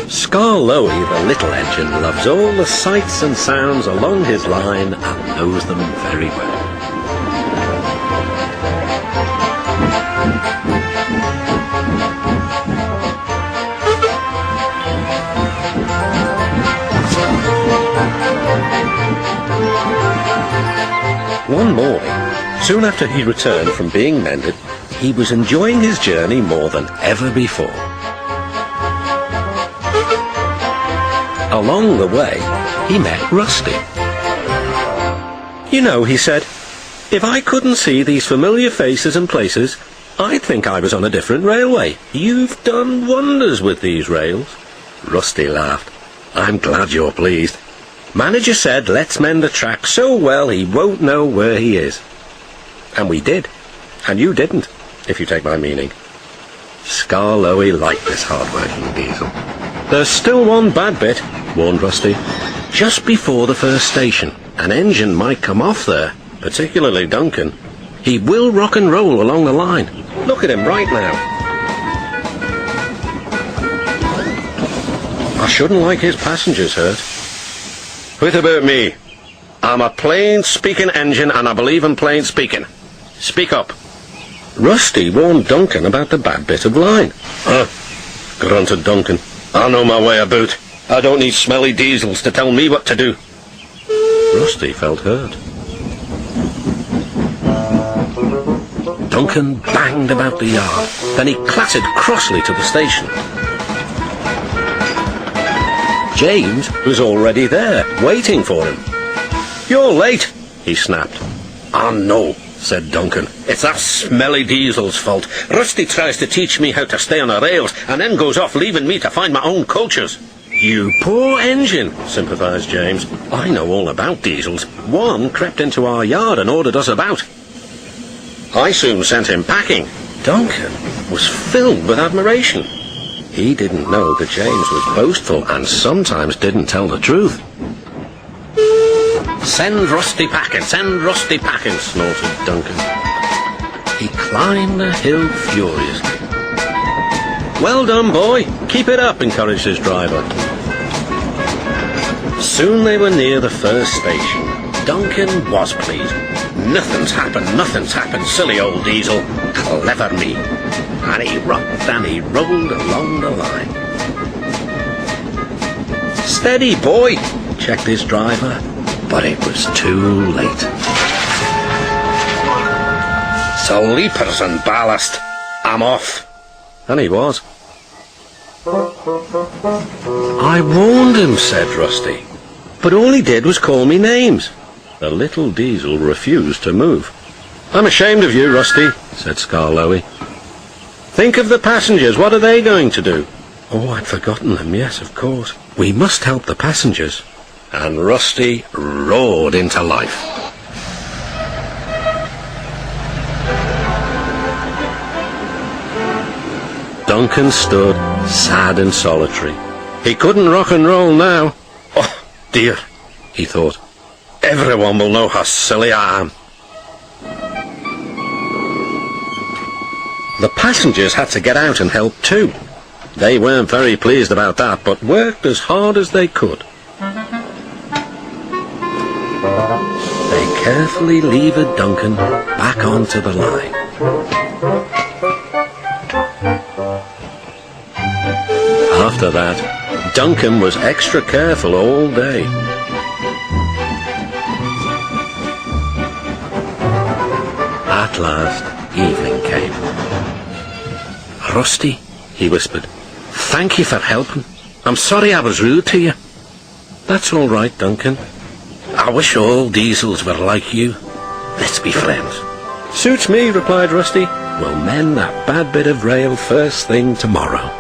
Skarloey, the little engine, loves all the sights and sounds along his line and knows them very well. One morning, soon after he returned from being mended, he was enjoying his journey more than ever before. Along the way, he met Rusty. You know, he said, if I couldn't see these familiar faces and places, I'd think I was on a different railway. You've done wonders with these rails. Rusty laughed. I'm glad you're pleased. Manager said let's mend the track so well he won't know where he is. And we did. And you didn't, if you take my meaning. Skarloey liked this hard-working diesel. There's still one bad bit, warned Rusty. Just before the first station, an engine might come off there, particularly Duncan. He will rock and roll along the line. Look at him right now. I shouldn't like his passengers hurt. What about me? I'm a plain-speaking engine and I believe in plain speaking. Speak up. Rusty warned Duncan about the bad bit of line. Grunted Duncan. I know my way about. I don't need smelly diesels to tell me what to do. Rusty felt hurt. Duncan banged about the yard. Then he clattered crossly to the station. James was already there, waiting for him. You're late, he snapped. I know, said Duncan. It's that smelly diesel's fault. Rusty tries to teach me how to stay on the rails and then goes off leaving me to find my own coaches. You poor engine, sympathised James. I know all about diesels. One crept into our yard and ordered us about. I soon sent him packing. Duncan was filled with admiration. He didn't know that James was boastful and sometimes didn't tell the truth. Send Rusty packing, snorted Duncan. He climbed the hill furiously. Well done, boy. Keep it up, encouraged his driver. Soon they were near the first station. Duncan was pleased. Nothing's happened, silly old diesel. Clever me. And he rocked and he rolled along the line. Steady, boy, checked his driver, but it was too late. Sleepers and ballast. I'm off. And he was. I warned him, said Rusty, but all he did was call me names. The little diesel refused to move. I'm ashamed of you, Rusty, said Skarloey. Think of the passengers. What are they going to do? Oh, I'd forgotten them. Yes, of course. We must help the passengers. And Rusty roared into life. Duncan stood, sad and solitary. He couldn't rock and roll now. Oh, dear, he thought. Everyone will know how silly I am. The passengers had to get out and help too. They weren't very pleased about that, but worked as hard as they could. They carefully levered Duncan back onto the line. After that, Duncan was extra careful all day. At last, evening came. Rusty, he whispered, thank you for helping. I'm sorry I was rude to you. That's all right, Duncan. I wish all diesels were like you. Let's be friends. Suits me, replied Rusty. We'll mend that bad bit of rail first thing tomorrow.